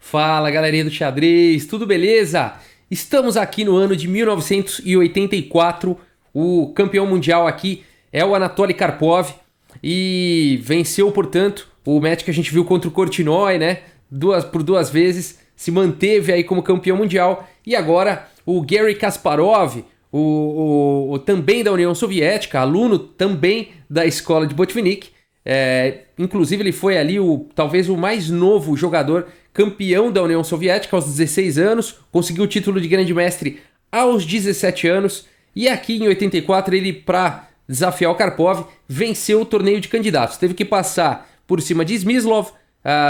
Fala, galerinha do xadrez, tudo beleza? Estamos aqui no ano de 1984. O campeão mundial aqui é o Anatoly Karpov e venceu, portanto, o match que a gente viu contra o Korchnoi, né? Por duas vezes, se manteve aí como campeão mundial. E agora o Garry Kasparov, também da União Soviética, aluno também da escola de Botvinnik. Inclusive ele foi ali talvez o mais novo jogador campeão da União Soviética aos 16 anos, conseguiu o título de grande mestre aos 17 anos, e aqui em 84 ele, para desafiar o Karpov, venceu o torneio de candidatos. Teve que passar por cima de Smyslov,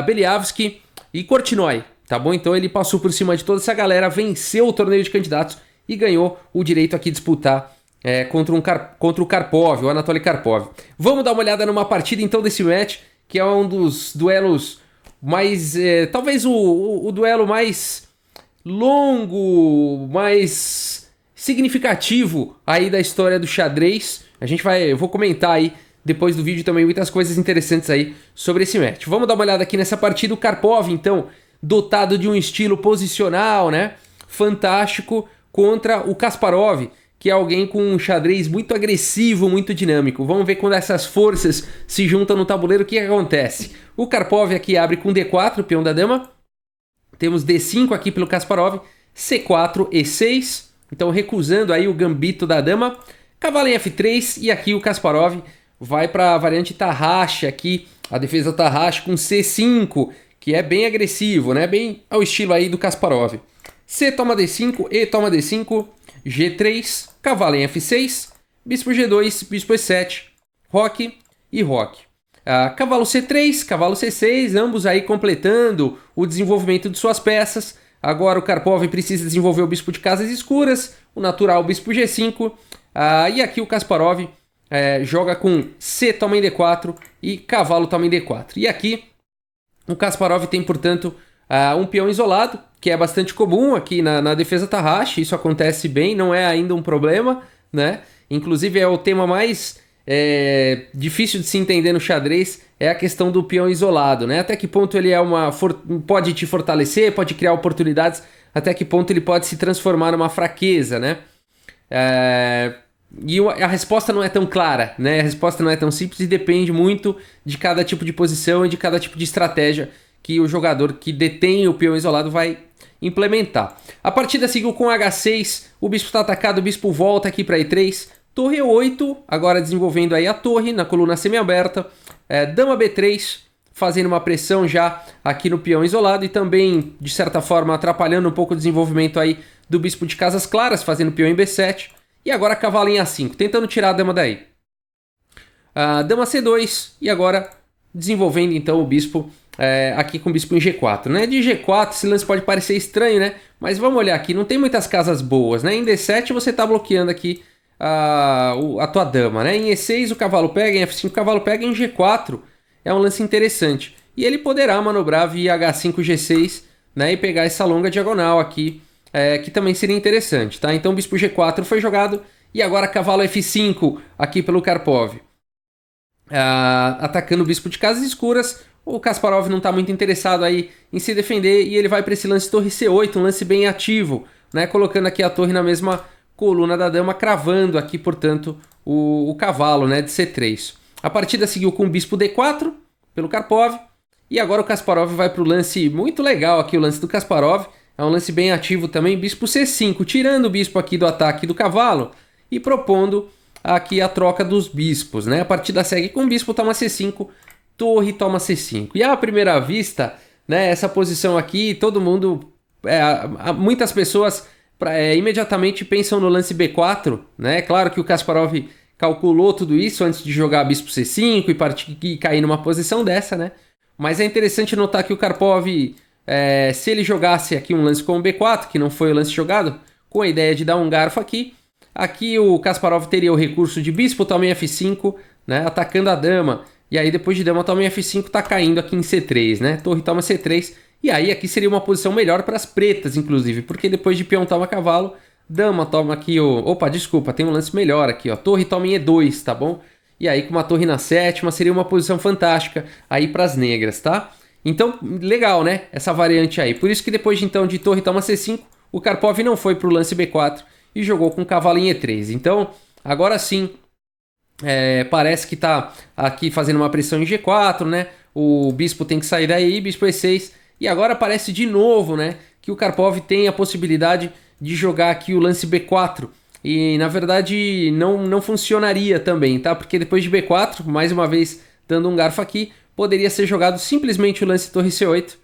Beliavsky e Korchnoi, tá bom? Então ele passou por cima de toda essa galera, venceu o torneio de candidatos e ganhou o direito aqui de disputar contra o Karpov, o Anatoly Karpov. Vamos dar uma olhada numa partida então desse match, que é um dos duelos mais... talvez o duelo mais longo, mais significativo aí da história do xadrez. Eu vou comentar aí depois do vídeo também muitas coisas interessantes aí sobre esse match. Vamos dar uma olhada aqui nessa partida. O Karpov, então, dotado de um estilo posicional, né? Fantástico, contra o Kasparov, que é alguém com um xadrez muito agressivo, muito dinâmico. Vamos ver quando essas forças se juntam no tabuleiro, o que acontece. O Karpov aqui abre com D4, peão da dama. Temos D5 aqui pelo Kasparov, C4, E6. Então recusando aí o gambito da dama. Cavalo em F3 e aqui o Kasparov vai para a variante Tarrasch aqui, a defesa Tarrasch com C5, que é bem agressivo, né? Bem ao estilo aí do Kasparov. C toma D5, E toma D5, G3, cavalo em F6, bispo G2, bispo E7, roque e roque. Cavalo C3, cavalo C6, ambos aí completando o desenvolvimento de suas peças. Agora o Karpov precisa desenvolver o bispo de casas escuras, o natural bispo G5, e aqui o Kasparov joga com C toma em D4 e cavalo toma em D4. E aqui o Kasparov tem, portanto, um peão isolado, que é bastante comum aqui na defesa Tarrasch. Isso acontece bem, não é ainda um problema, né? Inclusive é o tema mais difícil de se entender no xadrez, é a questão do peão isolado, né? Até que ponto ele pode te fortalecer, pode criar oportunidades, até que ponto ele pode se transformar numa fraqueza, né? E a resposta não é tão clara, né? A resposta não é tão simples e depende muito de cada tipo de posição e de cada tipo de estratégia que o jogador que detém o peão isolado vai implementar. A partida seguiu com H6, o bispo está atacado, o bispo volta aqui para E3, torre E8, agora desenvolvendo aí a torre na coluna semiaberta, dama B3, fazendo uma pressão já aqui no peão isolado e também, de certa forma, atrapalhando um pouco o desenvolvimento aí do bispo de casas claras, fazendo peão em B7, e agora cavalo em A5, tentando tirar a dama daí. Dama C2, e agora desenvolvendo então o bispo aqui com o bispo em G4, né? De G4 esse lance pode parecer estranho, né? Mas vamos olhar aqui, não tem muitas casas boas, né? Em D7 você está bloqueando aqui a tua dama, né? Em E6 o cavalo pega, em F5 o cavalo pega, em G4 é um lance interessante. E ele poderá manobrar via H5, G6, né? E pegar essa longa diagonal aqui, que também seria interessante, tá? Então o bispo G4 foi jogado e agora cavalo F5 aqui pelo Karpov. Atacando o bispo de casas escuras. O Kasparov não está muito interessado aí em se defender e ele vai para esse lance torre C8, um lance bem ativo, né? Colocando aqui a torre na mesma coluna da dama, cravando aqui, portanto, o cavalo, né, de C3. A partida seguiu com o bispo D4 pelo Karpov e agora o Kasparov vai para o lance muito legal aqui, o lance do Kasparov. É um lance bem ativo também, bispo C5, tirando o bispo aqui do ataque do cavalo e propondo aqui a troca dos bispos, né? A partida segue com o bispo toma C5, torre toma C5. E à primeira vista, né, essa posição aqui, todo mundo, muitas pessoas imediatamente pensam no lance B4, né? Claro que o Kasparov calculou tudo isso antes de jogar bispo C5 e cair numa posição dessa, né? Mas é interessante notar que o Karpov, se ele jogasse aqui um lance com o B4, que não foi o lance jogado, com a ideia de dar um garfo aqui o Kasparov teria o recurso de bispo toma em F5, né, atacando a dama. E aí depois de dama toma em F5 tá caindo aqui em C3, né? Torre toma C3. E aí aqui seria uma posição melhor para as pretas, inclusive, porque depois de peão toma cavalo, dama toma aqui Opa, desculpa, tem um lance melhor aqui, ó. Torre toma em E2, tá bom? E aí com uma torre na sétima seria uma posição fantástica aí para as negras, tá? Então, legal, né? Essa variante aí. Por isso que depois então de torre toma C5, o Karpov não foi para o lance B4 e jogou com cavalo em E3. Então, agora sim, parece que está aqui fazendo uma pressão em G4, né? O bispo tem que sair daí, bispo E6. E agora parece de novo, né? Que o Karpov tem a possibilidade de jogar aqui o lance B4. E na verdade não funcionaria também, tá? Porque depois de B4, mais uma vez dando um garfo aqui, poderia ser jogado simplesmente o lance torre C8.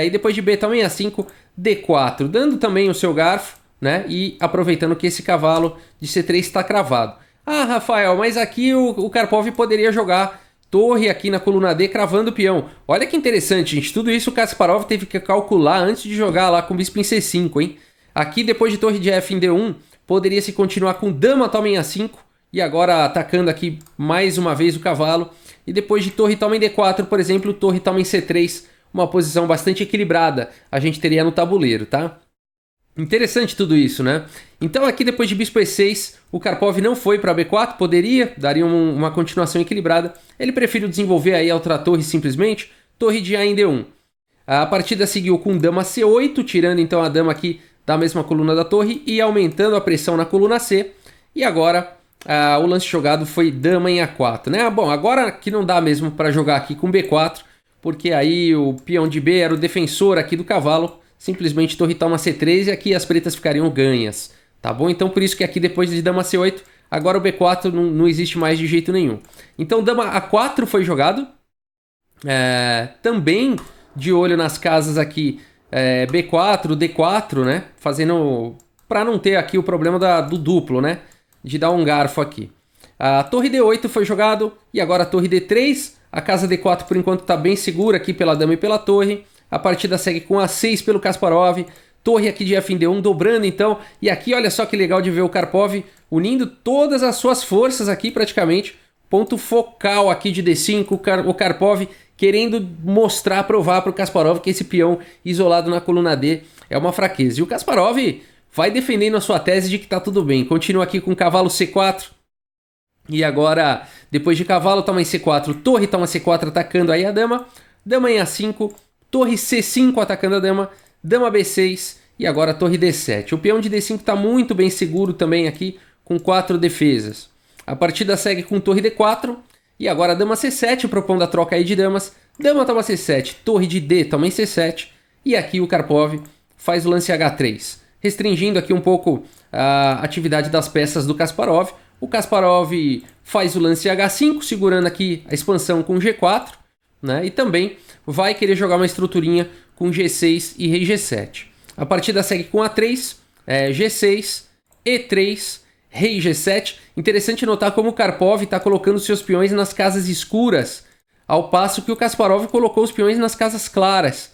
E depois de B também A5, D4, dando também o seu garfo, né? E aproveitando que esse cavalo de C3 está cravado. Ah, Rafael, mas aqui o Karpov poderia jogar torre aqui na coluna D, cravando o peão. Olha que interessante, gente. Tudo isso o Kasparov teve que calcular antes de jogar lá com bispo em C5, hein? Aqui, depois de torre de F em D1, poderia se continuar com dama toma em A5. E agora atacando aqui mais uma vez o cavalo. E depois de torre toma em D4, por exemplo, torre toma em C3. Uma posição bastante equilibrada a gente teria no tabuleiro, tá? Interessante tudo isso, né? Então aqui depois de bispo E6, o Karpov não foi para B4, poderia, daria uma continuação equilibrada. Ele preferiu desenvolver aí a outra torre simplesmente, torre de A em D1. A partida seguiu com dama C8, tirando então a dama aqui da mesma coluna da torre e aumentando a pressão na coluna C. E agora o lance jogado foi dama em A4, né? Bom, agora que não dá mesmo para jogar aqui com B4, porque aí o peão de B era o defensor aqui do cavalo. Simplesmente torre toma C3 e aqui as pretas ficariam ganhas, tá bom? Então por isso que aqui depois de dama C8, agora o B4 não existe mais de jeito nenhum. Então dama A4 foi jogado, também de olho nas casas aqui B4, D4, né? Fazendo, para não ter aqui o problema do duplo, né? De dar um garfo aqui. A torre D8 foi jogado e agora a torre D3, a casa D4 por enquanto está bem segura aqui pela dama e pela torre. A partida segue com A6 pelo Kasparov, torre aqui de F em D1 dobrando então, e aqui olha só que legal de ver o Karpov unindo todas as suas forças aqui praticamente, ponto focal aqui de D5, o Karpov querendo mostrar, provar para o Kasparov que esse peão isolado na coluna D é uma fraqueza. E o Kasparov vai defendendo a sua tese de que tá tudo bem, continua aqui com cavalo C4, e agora depois de cavalo toma em C4, torre toma C4 atacando aí a dama, dama em A5, torre C5 atacando a dama, dama B6 e agora torre D7. O peão de D5 está muito bem seguro também aqui, com 4 defesas. A partida segue com torre D4 e agora dama C7 propondo a troca aí de damas. Dama toma C7, torre de D toma em C7 e aqui o Karpov faz o lance H3, restringindo aqui um pouco a atividade das peças do Kasparov. O Kasparov faz o lance H5, segurando aqui a expansão com G4, né? E também vai querer jogar uma estruturinha com G6 e rei G7. A partida segue com A3, G6, E3, rei G7. Interessante notar como o Karpov está colocando seus peões nas casas escuras, ao passo que o Kasparov colocou os peões nas casas claras.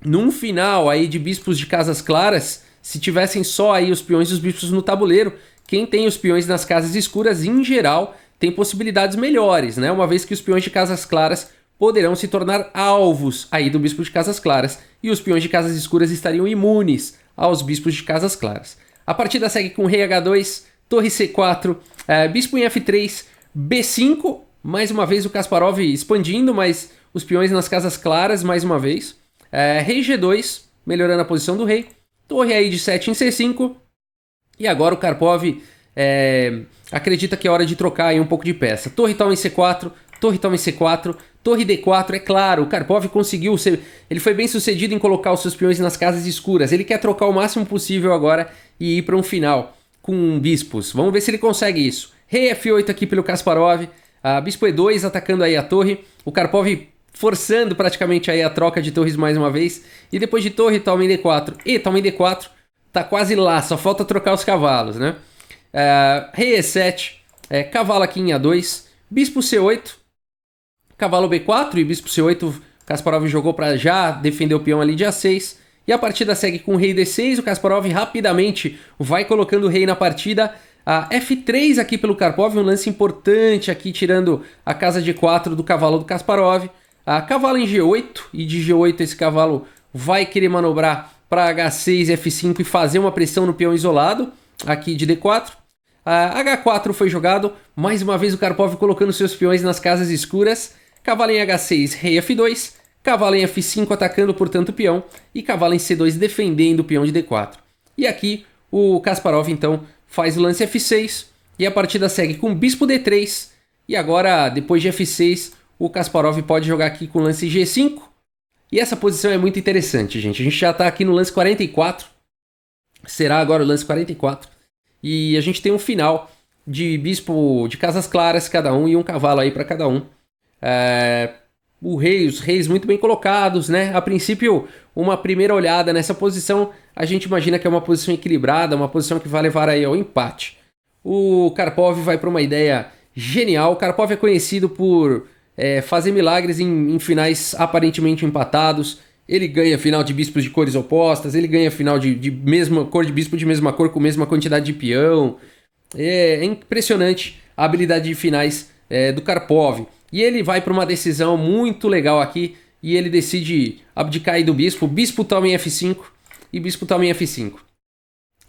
Num final aí de bispos de casas claras, se tivessem só aí os peões e os bispos no tabuleiro, quem tem os peões nas casas escuras, em geral, tem possibilidades melhores, né? Uma vez que os peões de casas claras poderão se tornar alvos aí do bispo de casas claras e os peões de casas escuras estariam imunes aos bispos de casas claras. A partida segue com rei H2, torre C4, bispo em F3, B5, mais uma vez o Kasparov expandindo, mas os peões nas casas claras mais uma vez. Rei G2, melhorando a posição do rei, torre aí de 7 em C5 e agora o Karpov acredita que é hora de trocar aí um pouco de peça. Torre toma em C4, torre toma em C4, torre D4, é claro, o Karpov conseguiu ele foi bem sucedido em colocar os seus peões nas casas escuras. Ele quer trocar o máximo possível agora e ir para um final com bispos. Vamos ver se ele consegue isso. Rei F8 aqui pelo Kasparov, bispo E2 atacando aí a torre, o Karpov forçando praticamente aí a troca de torres mais uma vez. E depois de torre toma em D4 e toma em D4, tá quase lá, só falta trocar os cavalos, né? Rei E7, cavalo aqui em A2, bispo C8, cavalo B4 e bispo C8, Kasparov jogou para já defender o peão ali de A6. E a partida segue com rei D6, o Kasparov rapidamente vai colocando o rei na partida. F3 aqui pelo Karpov, um lance importante aqui, tirando a casa de 4 do cavalo do Kasparov. Cavalo em G8, e de G8 esse cavalo vai querer manobrar para H6, F5 e fazer uma pressão no peão isolado, aqui de D4. H4 foi jogado, mais uma vez o Karpov colocando seus peões nas casas escuras. cavalo em H6, rei F2, cavalo em F5 atacando, portanto, o peão, e cavalo em C2 defendendo o peão de D4. E aqui o Kasparov, então, faz o lance F6, e a partida segue com bispo D3, e agora, depois de F6, o Kasparov pode jogar aqui com o lance G5, e essa posição é muito interessante, gente. A gente já está aqui no lance 44, será agora o lance 44, e a gente tem um final de bispo de casas claras cada um e um cavalo aí para cada um. Os reis muito bem colocados, né? A princípio, uma primeira olhada nessa posição, a gente imagina que é uma posição equilibrada, uma posição que vai levar aí ao empate. O Karpov vai para uma ideia genial. O Karpov é conhecido por fazer milagres em finais aparentemente empatados. Ele ganha final de bispos de cores opostas, ele ganha final de mesma cor de bispo de mesma cor com mesma quantidade de peão. É impressionante a habilidade de finais do Karpov. E ele vai para uma decisão muito legal aqui e ele decide abdicar aí do bispo. Bispo toma em F5 e bispo toma em F5.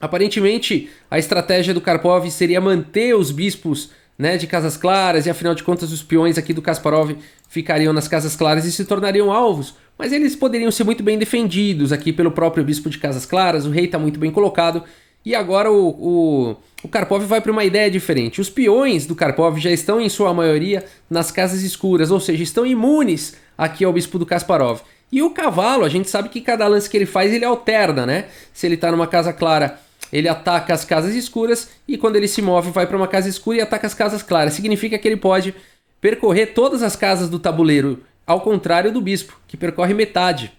Aparentemente, a estratégia do Karpov seria manter os bispos, né, de casas claras, e afinal de contas os peões aqui do Kasparov ficariam nas casas claras e se tornariam alvos, mas eles poderiam ser muito bem defendidos aqui pelo próprio bispo de casas claras. O rei está muito bem colocado e agora o Karpov vai para uma ideia diferente. Os peões do Karpov já estão em sua maioria nas casas escuras, ou seja, estão imunes aqui ao bispo do Kasparov. E o cavalo, a gente sabe que cada lance que ele faz ele alterna, né? Se ele está numa casa clara, ele ataca as casas escuras, e quando ele se move vai para uma casa escura e ataca as casas claras. Significa que ele pode percorrer todas as casas do tabuleiro, ao contrário do bispo, que percorre metade.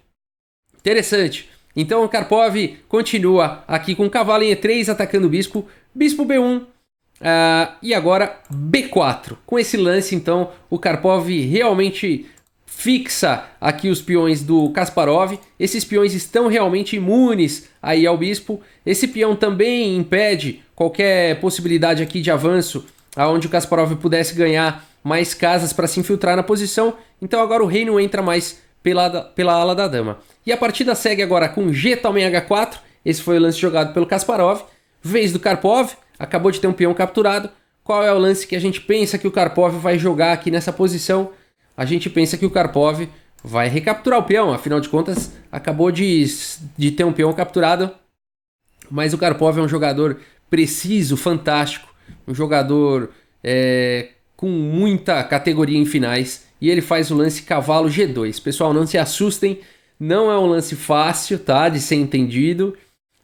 Interessante. Então o Karpov continua aqui com o cavalo em E3 atacando o bispo, bispo B1 e agora B4. Com esse lance, então, o Karpov realmente fixa aqui os peões do Kasparov. Esses peões estão realmente imunes aí ao bispo. Esse peão também impede qualquer possibilidade aqui de avanço, aonde o Kasparov pudesse ganhar mais casas para se infiltrar na posição. Então agora o rei não entra mais pela ala da dama. E a partida segue agora com G toma em H4. Esse foi o lance jogado pelo Kasparov. Vez do Karpov, acabou de ter um peão capturado. Qual é o lance que a gente pensa que o Karpov vai jogar aqui nessa posição? A gente pensa que o Karpov vai recapturar o peão, afinal de contas acabou de ter um peão capturado. Mas o Karpov é um jogador preciso, fantástico, um jogador com muita categoria em finais, e ele faz o lance cavalo G2. Pessoal, não se assustem, não é um lance fácil, tá, de ser entendido,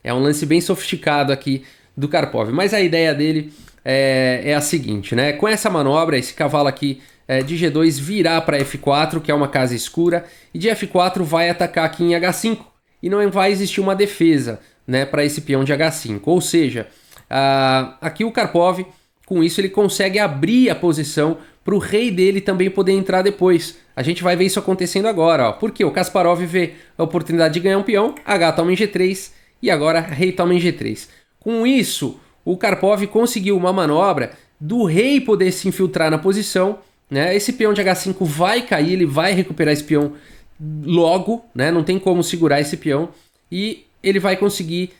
é um lance bem sofisticado aqui do Karpov, mas a ideia dele é a seguinte, né? Com essa manobra, esse cavalo aqui de G2 virá para F4, que é uma casa escura, e de F4 vai atacar aqui em H5, e não vai existir uma defesa, né, para esse peão de H5, ou seja, aqui o Karpov, com isso ele consegue abrir a posição para o rei dele também poder entrar depois. A gente vai ver isso acontecendo agora, ó. Porque o Kasparov vê a oportunidade de ganhar um peão, H toma em G3 e agora rei toma em G3. Com isso, o Karpov conseguiu uma manobra do rei poder se infiltrar na posição, né? Esse peão de H5 vai cair, ele vai recuperar esse peão logo, né? Não tem como segurar esse peão e ele vai conseguir.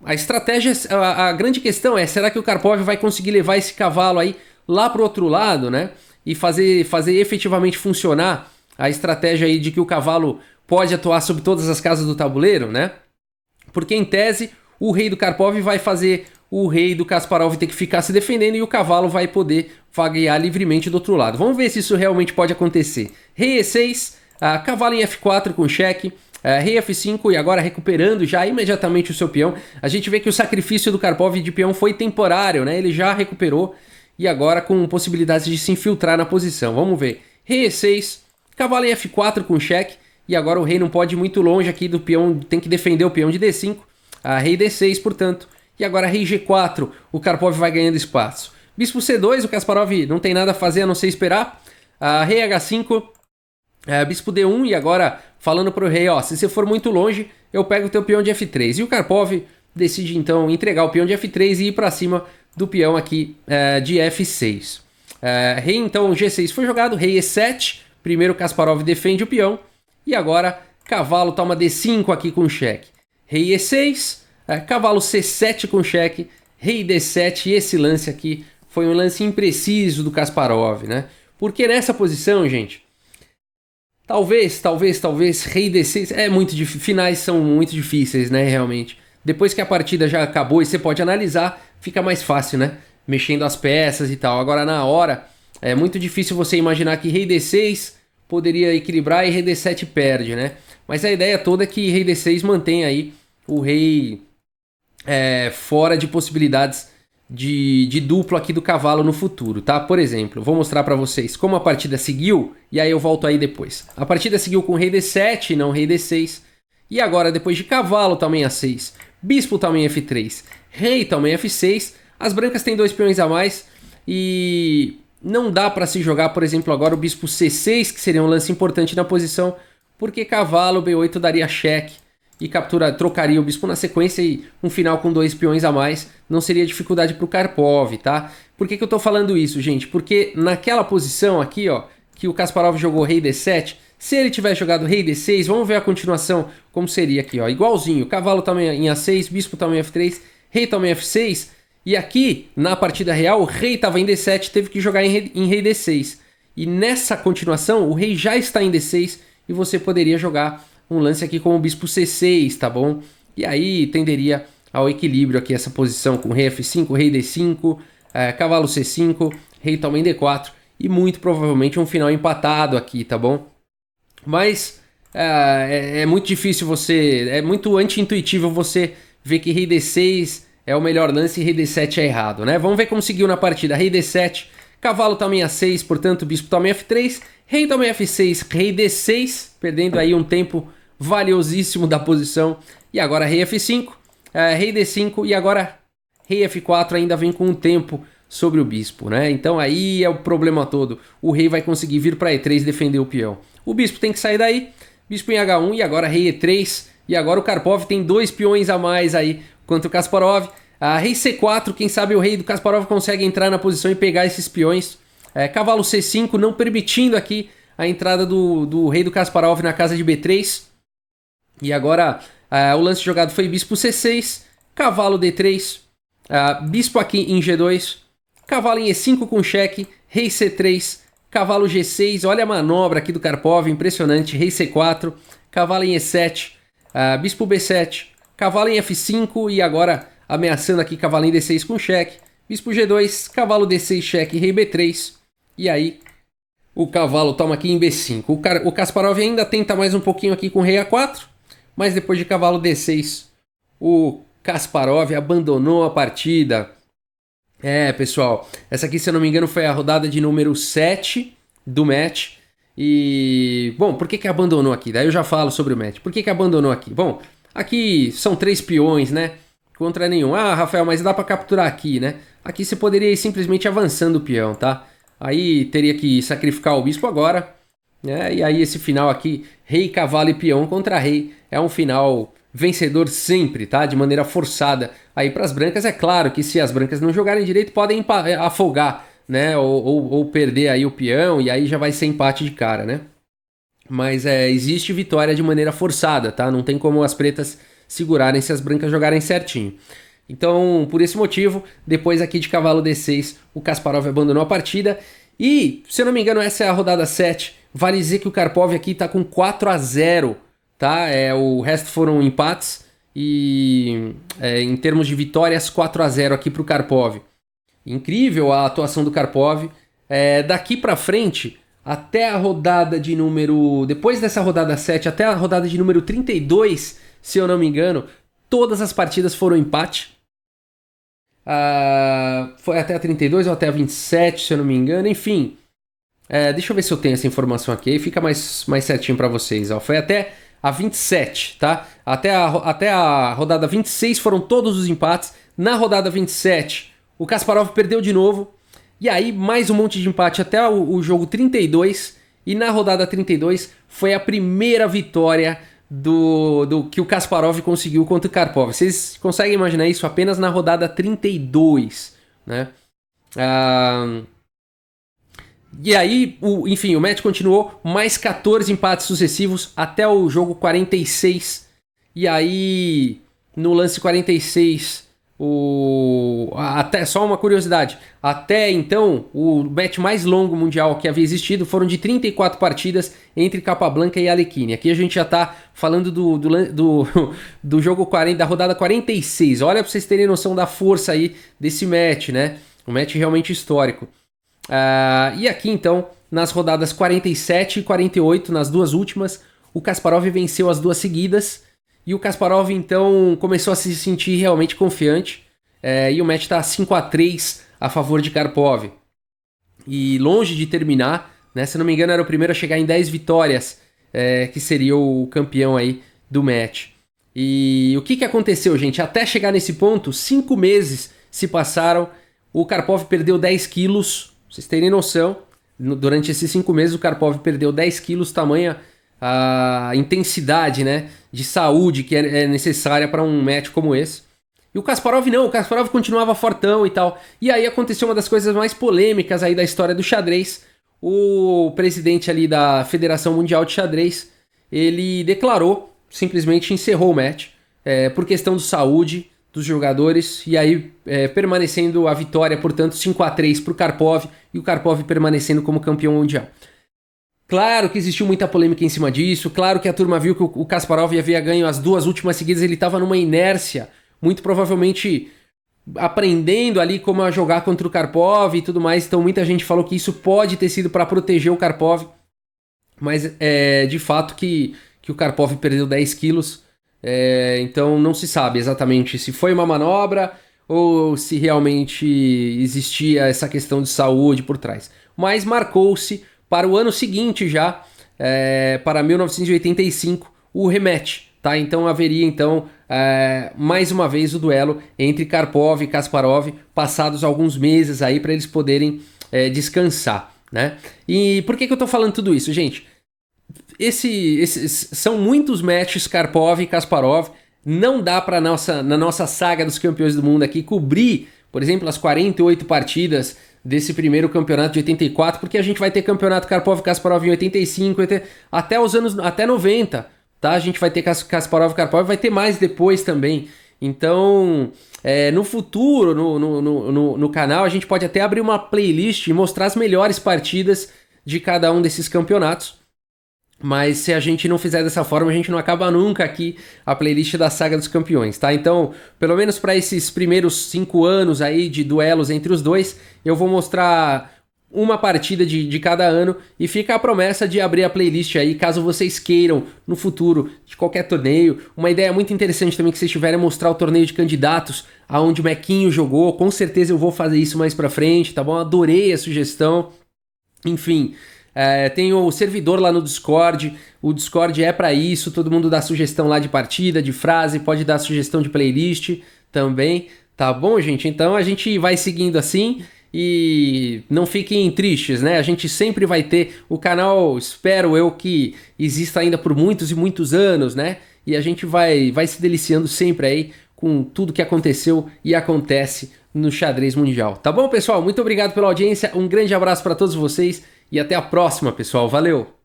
A estratégia, a grande questão é, será que o Karpov vai conseguir levar esse cavalo aí lá pro outro lado, né? E fazer efetivamente funcionar a estratégia aí de que o cavalo pode atuar sobre todas as casas do tabuleiro, né? Porque em tese, o rei do Karpov vai fazer o rei do Kasparov ter que ficar se defendendo e o cavalo vai poder vaguear livremente do outro lado. Vamos ver se isso realmente pode acontecer. Rei E6, cavalo em F4 com cheque. Rei F5 e agora recuperando já imediatamente o seu peão. A gente vê que o sacrifício do Karpov de peão foi temporário, né? Ele já recuperou e agora com possibilidades de se infiltrar na posição. Vamos ver. Rei E6, cavalo em F4 com cheque. E agora o rei não pode ir muito longe aqui do peão, tem que defender o peão de D5. Rei D6, portanto. E agora rei G4, o Karpov vai ganhando espaço. Bispo C2, o Kasparov não tem nada a fazer a não ser esperar. Rei H5, bispo D1 e agora falando pro rei, ó, se você for muito longe, eu pego o teu peão de F3. E o Karpov decide então entregar o peão de F3 e ir para cima do peão aqui de F6. Rei então G6 foi jogado, rei E7, primeiro Kasparov defende o peão e agora cavalo toma D5 aqui com cheque. Rei E6, cavalo C7 com cheque, rei D7 e esse lance aqui foi um lance impreciso do Kasparov, né? Porque nessa posição, gente, Talvez rei D6 é muito difícil. Finais são muito difíceis, né, realmente. Depois que a partida já acabou e você pode analisar, fica mais fácil, né? Mexendo as peças e tal. Agora na hora é muito difícil você imaginar que rei D6 poderia equilibrar e rei D7 perde, né? Mas a ideia toda é que rei D6 mantém aí o rei fora de possibilidades de duplo aqui do cavalo no futuro, tá? Por exemplo, vou mostrar para vocês como a partida seguiu e aí eu volto aí depois. A partida seguiu com rei D7, não rei D6. E agora, depois de cavalo, também A6, bispo também F3, rei também F6, as brancas têm 2 peões a mais e não dá para se jogar, por exemplo, agora o bispo C6, que seria um lance importante na posição, porque cavalo B8 daria cheque e trocaria o bispo na sequência e um final com 2 peões a mais não seria dificuldade para o Karpov, tá? Por que eu tô falando isso, gente? Porque naquela posição aqui, ó, que o Kasparov jogou rei D7, se ele tivesse jogado rei D6, vamos ver a continuação como seria aqui, ó, igualzinho, cavalo também em A6, bispo também em F3, rei também em F6, e aqui, na partida real, o rei estava em D7, teve que jogar em rei D6. E nessa continuação, o rei já está em D6 e você poderia jogar um lance aqui com o bispo C6, tá bom? E aí tenderia ao equilíbrio aqui essa posição com rei F5, rei D5, cavalo C5, rei também D4 e muito provavelmente um final empatado aqui, tá bom? Mas é muito difícil é muito anti-intuitivo você ver que rei D6 é o melhor lance e rei D7 é errado, né? Vamos ver como seguiu na partida. Rei D7, cavalo também A6, portanto bispo também F3, rei também F6, rei D6, perdendo aí um tempo valiosíssimo da posição. E agora rei F5, rei D5 e agora rei F4 ainda vem com um tempo sobre o bispo, né? Então aí é o problema todo. O rei vai conseguir vir para E3 defender o peão. O bispo tem que sair daí, bispo em H1 e agora rei E3. E agora o Karpov tem 2 peões a mais aí contra o Kasparov. Rei C4, quem sabe o rei do Kasparov consegue entrar na posição e pegar esses peões. Cavalo C5 não permitindo aqui a entrada do rei do Kasparov na casa de B3. E agora o lance jogado foi bispo C6, cavalo D3, bispo aqui em G2, cavalo em E5 com cheque, rei C3, cavalo G6, olha a manobra aqui do Karpov, impressionante, rei C4, cavalo em E7, bispo B7, cavalo em F5 e agora ameaçando aqui cavalo em D6 com cheque, bispo G2, cavalo D6 cheque, rei B3 e aí o cavalo toma aqui em B5. O Kasparov ainda tenta mais um pouquinho aqui com rei A4, mas depois de cavalo D6 o Kasparov abandonou a partida. Pessoal, essa aqui, se eu não me engano, foi a rodada de número 7 do match. E, bom, por que abandonou aqui? Daí eu já falo sobre o match. Por que abandonou aqui? Bom, aqui são 3 peões, né? Contra nenhum. Rafael, mas dá pra capturar aqui, né? Aqui você poderia ir simplesmente avançando o peão, tá? Aí teria que sacrificar o bispo agora, né? E aí esse final aqui, rei, cavalo e peão contra rei, é um final vencedor sempre, tá? De maneira forçada. Aí para as brancas, é claro que se as brancas não jogarem direito, podem afogar, né? Ou perder aí o peão, e aí já vai ser empate de cara, né? Mas existe vitória de maneira forçada, tá? Não tem como as pretas segurarem se as brancas jogarem certinho. Então, por esse motivo, depois aqui de cavalo D6, o Kasparov abandonou a partida. E, se eu não me engano, essa é a rodada 7. Vale dizer que o Karpov aqui tá com 4-0, tá? O resto foram empates. E em termos de vitórias, 4-0 aqui pro Karpov. Incrível a atuação do Karpov. Daqui pra frente, até a rodada de número... Depois dessa rodada 7, até a rodada de número 32, se eu não me engano, todas as partidas foram empate. Foi até a 32 ou até a 27, se eu não me engano. Enfim, deixa eu ver se eu tenho essa informação aqui. Aí fica mais certinho para vocês. Foi até a 27, tá? Até a rodada 26 foram todos os empates. Na rodada 27, o Kasparov perdeu de novo. E aí, mais um monte de empate até o jogo 32. E na rodada 32 foi a primeira vitória do que o Kasparov conseguiu contra o Karpov. Vocês conseguem imaginar isso apenas na rodada 32, né? E aí, enfim, o match continuou, mais 14 empates sucessivos até o jogo 46. E aí, no lance 46, Até só uma curiosidade, até então o match mais longo mundial que havia existido foram de 34 partidas entre Capablanca e Alekhine. Aqui a gente já tá falando do jogo 40, da rodada 46. Olha pra vocês terem noção da força aí desse match, né? Um match realmente histórico. E aqui então, nas rodadas 47 e 48, nas duas últimas, o Kasparov venceu as duas seguidas. E o Kasparov, então, começou a se sentir realmente confiante. E o match está 5-3 a favor de Karpov. E longe de terminar, né? Se não me engano, era o primeiro a chegar em 10 vitórias, que seria o campeão aí do match. E o que aconteceu, gente? Até chegar nesse ponto, 5 meses se passaram. O Karpov perdeu 10 quilos. Vocês terem noção, durante esses 5 meses o Karpov perdeu 10 quilos, tamanha a intensidade, né, de saúde que é necessária para um match como esse. E o Kasparov não, o Kasparov continuava fortão e tal. E aí aconteceu uma das coisas mais polêmicas aí da história do xadrez. O presidente ali da Federação Mundial de Xadrez, ele declarou, simplesmente encerrou o match, por questão de saúde dos jogadores, e aí permanecendo a vitória, portanto, 5-3 para o Karpov, e o Karpov permanecendo como campeão mundial. Claro que existiu muita polêmica em cima disso, claro que a turma viu que o Kasparov havia ganho as duas últimas seguidas, ele estava numa inércia, muito provavelmente aprendendo ali como a jogar contra o Karpov e tudo mais, então muita gente falou que isso pode ter sido para proteger o Karpov, mas é de fato que o Karpov perdeu 10 quilos, então não se sabe exatamente se foi uma manobra ou se realmente existia essa questão de saúde por trás, mas marcou-se para o ano seguinte já, para 1985, o rematch, tá? Então haveria mais uma vez o duelo entre Karpov e Kasparov, passados alguns meses aí para eles poderem descansar, né? E por que eu tô falando tudo isso, gente? Esses são muitos matches Karpov e Kasparov, não dá para na nossa saga dos campeões do mundo aqui cobrir, por exemplo, as 48 partidas desse primeiro campeonato de 84, porque a gente vai ter campeonato Karpov-Kasparov em 85, até 90, tá? A gente vai ter Kasparov-Karpov, vai ter mais depois também. Então, no futuro, no canal, a gente pode até abrir uma playlist e mostrar as melhores partidas de cada um desses campeonatos. Mas se a gente não fizer dessa forma, a gente não acaba nunca aqui a playlist da Saga dos Campeões, tá? Então, pelo menos para esses primeiros 5 anos aí de duelos entre os dois, eu vou mostrar uma partida de cada ano e fica a promessa de abrir a playlist aí, caso vocês queiram, no futuro, de qualquer torneio. Uma ideia muito interessante também que vocês tiverem é mostrar o torneio de candidatos, aonde o Mequinho jogou, com certeza eu vou fazer isso mais pra frente, tá bom? Adorei a sugestão, enfim... tem o servidor lá no Discord, o Discord é para isso, todo mundo dá sugestão lá de partida, de frase, pode dar sugestão de playlist também, tá bom, gente? Então a gente vai seguindo assim e não fiquem tristes, né? A gente sempre vai ter o canal, espero eu que exista ainda por muitos e muitos anos, né? E a gente vai se deliciando sempre aí com tudo que aconteceu e acontece no xadrez mundial. Tá bom, pessoal? Muito obrigado pela audiência, um grande abraço para todos vocês e até a próxima, pessoal. Valeu!